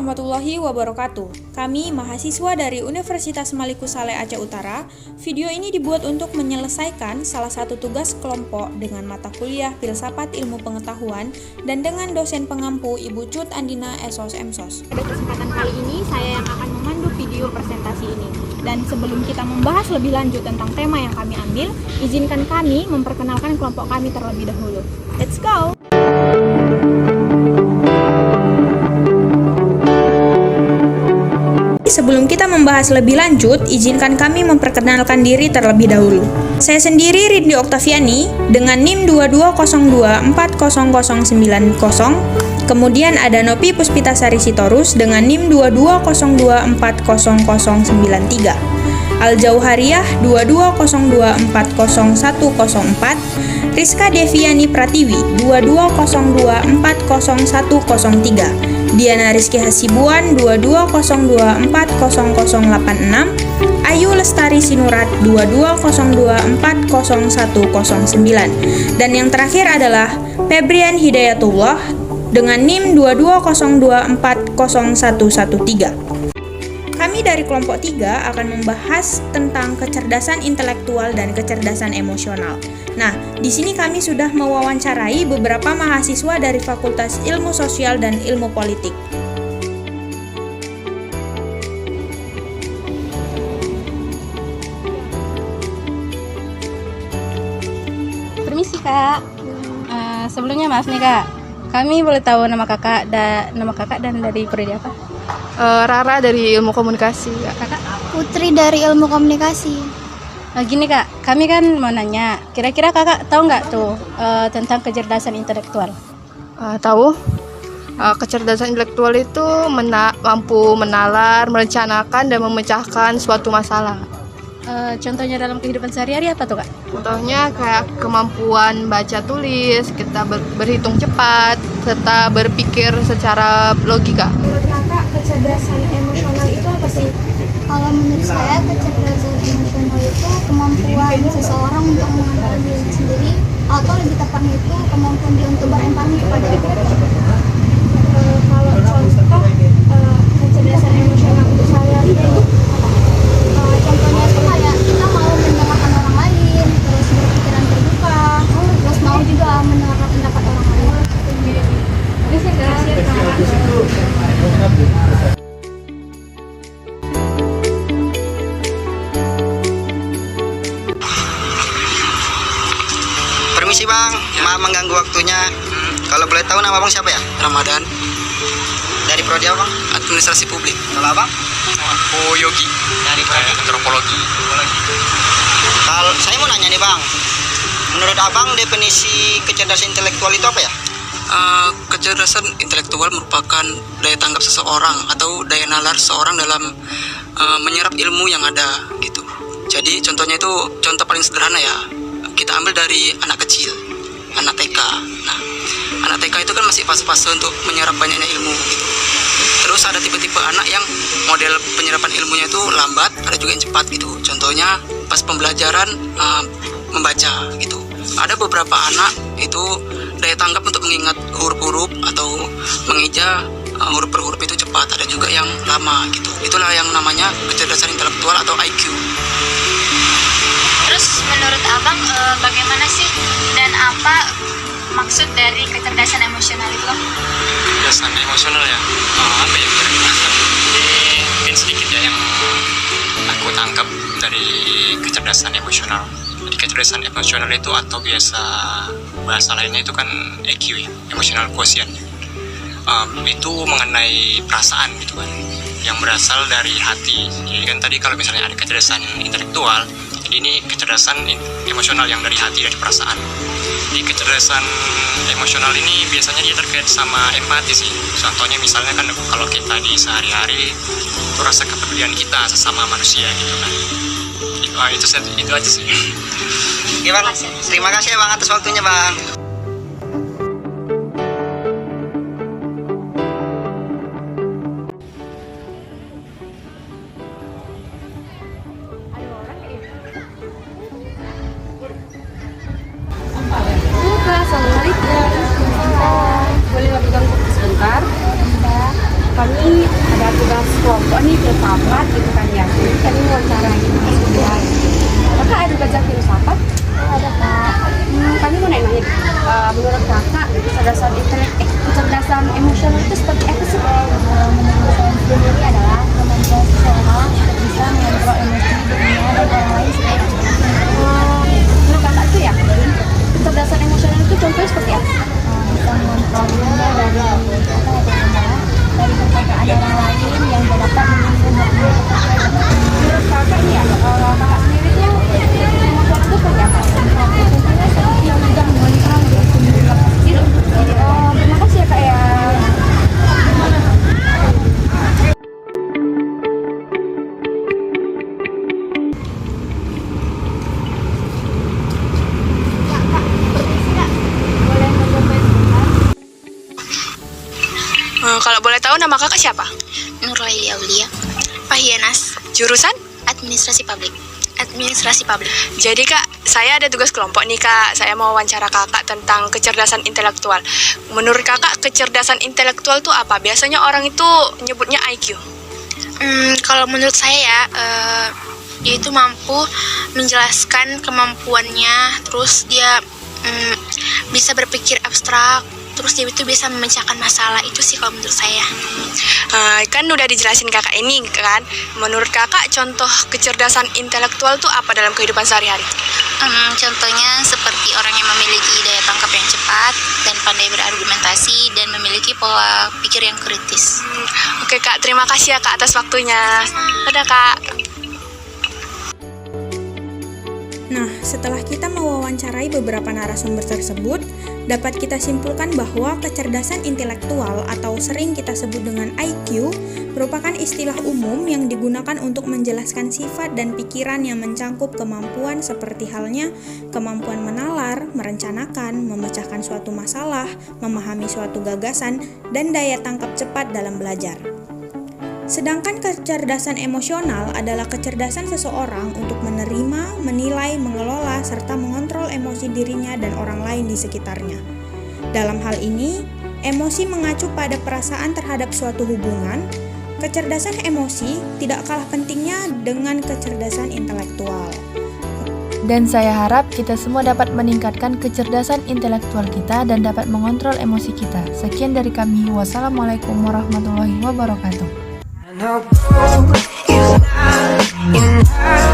warahmatullahi wabarakatuh. Kami mahasiswa dari Universitas Maliku Saleh Aceh Utara. Video ini dibuat untuk menyelesaikan salah satu tugas kelompok dengan mata kuliah Filsafat Ilmu Pengetahuan dan dengan dosen pengampu Ibu Cut Andina Esos Emsos. Pada kesempatan kali ini saya yang akan memandu video presentasi ini. Dan sebelum kita membahas lebih lanjut tentang tema yang kami ambil, izinkan kami memperkenalkan kelompok kami terlebih dahulu. Let's go! Sebelum kita membahas lebih lanjut, izinkan kami memperkenalkan diri terlebih dahulu. Saya sendiri Rindy Oktaviani dengan NIM 2202400090. Kemudian ada Nopi Puspitasari Sitorus dengan NIM 2202400093. Al-Jauhariyah 2202400104. Rizka Deviani Pratiwi 2202400103. Diana Rizky Hasibuan 2202400086, Ayu Lestari Sinurat 2202400109, dan yang terakhir adalah Febrian Hidayatullah dengan NIM 2202400113. Kami dari kelompok 3 akan membahas tentang kecerdasan intelektual dan kecerdasan emosional. Nah, di sini kami sudah mewawancarai beberapa mahasiswa dari Fakultas Ilmu Sosial dan Ilmu Politik. Permisi Kak. Sebelumnya maaf nih Kak. Kami boleh tahu nama kakak dan dari prodi apa? Rara dari Ilmu Komunikasi. Kakak? Putri dari Ilmu Komunikasi. Gini Kak, kami kan mau nanya, kira-kira kakak tahu nggak tuh tentang kecerdasan intelektual? Tahu? Kecerdasan intelektual itu mampu menalar, merencanakan, dan memecahkan suatu masalah. Contohnya dalam kehidupan sehari-hari apa tuh Kak? Contohnya kayak kemampuan baca tulis, kita berhitung cepat, serta berpikir secara logika. Menurut kakak, kecerdasan emosional itu apa sih? Kalau menurut saya, kecerdasan emosional itu kemampuan seseorang untuk mengenal diri sendiri, atau lebih tepatnya itu kemampuan dia untuk berempati kepada orang lain. Kalau contoh kecerdasan emosional untuk saya itu Contohnya itu kayak kita mau mendengarkan orang lain, terus berpikiran terbuka, terus mau juga mendengarkan pendapat orang lain. Permisi Bang, maaf mengganggu waktunya. Kalau boleh tahu nama Bang siapa ya? Ramadan, Dari prodi apa Bang? administrasi publik. Kalau Abang? Aku Yogi, Dari prodi antropologi. Kalau saya mau nanya nih Bang, menurut Abang definisi kecerdasan intelektual itu apa ya? Kecerdasan intelektual merupakan daya tanggap seseorang atau daya nalar seseorang dalam menyerap ilmu yang ada gitu. Jadi contohnya itu, contoh paling sederhana ya, kita ambil dari anak kecil, anak TK. Nah, anak TK itu kan masih fase-fase untuk menyerap banyaknya ilmu gitu. Terus ada tipe-tipe anak yang model penyerapan ilmunya itu lambat, ada juga yang cepat gitu. Contohnya pas pembelajaran membaca gitu. Ada beberapa anak itu daya tanggap untuk mengingat huruf-huruf atau mengeja huruf per huruf itu cepat, ada juga yang lama gitu. Itulah yang namanya kecerdasan intelektual atau IQ. Terus menurut Abang bagaimana sih dan apa maksud dari kecerdasan emosional itu? Kecerdasan emosional ya, apa ya kira-kira? Ini mungkin sedikit ya yang aku tangkap dari kecerdasan emosional. Jadi kecerdasan emosional itu, atau biasa bahasa lainnya itu kan EQ ya, emotional quotient. Itu mengenai perasaan gitu kan, yang berasal dari hati. Jadi kan tadi kalau misalnya ada kecerdasan intelektual, jadi ini kecerdasan emosional yang dari hati, dari perasaan. Di kecerdasan emosional ini biasanya dia terkait sama empati sih. Contohnya misalnya kan kalau kita di sehari-hari itu rasa kepedulian kita sesama manusia gitu kan. Itu aja sih. Oke Bang, terima kasih ya Bang atas waktunya Bang. Assalamualaikum. Boleh nggak pegang kopi sebentar? Kami kami ada tugas kelompok nih filsafat gitu kan ya. Jadi kami wawancarai mahasiswa. Kakak ada belajar filsafat? Ada Kak. Kami mau nanya, menurut kakak kecerdasan emosional itu seperti apa sih? Menurut saya sendiri adalah kemampuan seseorang untuk bisa mengontrol emosi dirinya dan orang lain supaya tidak Menurut kakak tuh ya, kecerdasan emosional itu contohnya seperti apa? bisa mengontrol dirinya dari dari perkataan orang lain yang tidak dapat menyinggung hatinya. Menurut kakak nih ya, kakak sendiri tuh kecerdasan emosional itu seperti apa? Tentunya seperti yang mudah mengontrol diri sendiri. Terima kasih ya kak ya. Kalau boleh tahu nama kakak siapa? Nurlaili Aulia. Pahienas. Jurusan? Administrasi publik. Administrasi publik. Jadi kak, saya ada tugas kelompok nih kak. Saya mau wawancara kakak tentang kecerdasan intelektual. Menurut kakak kecerdasan intelektual itu apa? Biasanya orang itu nyebutnya IQ. Kalau menurut saya ya, dia itu mampu menjelaskan kemampuannya, terus dia bisa berpikir abstrak, terus dia itu bisa memecahkan masalah. Itu sih kalau menurut saya. Kan udah dijelasin kakak ini kan. Menurut kakak contoh kecerdasan intelektual itu apa dalam kehidupan sehari-hari? Contohnya seperti orang yang memiliki daya tangkap yang cepat dan pandai berargumentasi dan memiliki pola pikir yang kritis. Oke kak, terima kasih ya kak atas waktunya. Dadah kak. Nah, setelah kita mewawancarai beberapa narasumber tersebut, dapat kita simpulkan bahwa kecerdasan intelektual atau sering kita sebut dengan IQ merupakan istilah umum yang digunakan untuk menjelaskan sifat dan pikiran yang mencangkup kemampuan seperti halnya kemampuan menalar, merencanakan, memecahkan suatu masalah, memahami suatu gagasan, dan daya tangkap cepat dalam belajar. Sedangkan kecerdasan emosional adalah kecerdasan seseorang untuk menerima, menilai, mengelola, serta mengontrol emosi dirinya dan orang lain di sekitarnya. Dalam hal ini, emosi mengacu pada perasaan terhadap suatu hubungan. Kecerdasan emosi tidak kalah pentingnya dengan kecerdasan intelektual. Dan saya harap kita semua dapat meningkatkan kecerdasan intelektual kita dan dapat mengontrol emosi kita. Sekian dari kami. Wassalamualaikum warahmatullahi wabarakatuh. No, it's not enough.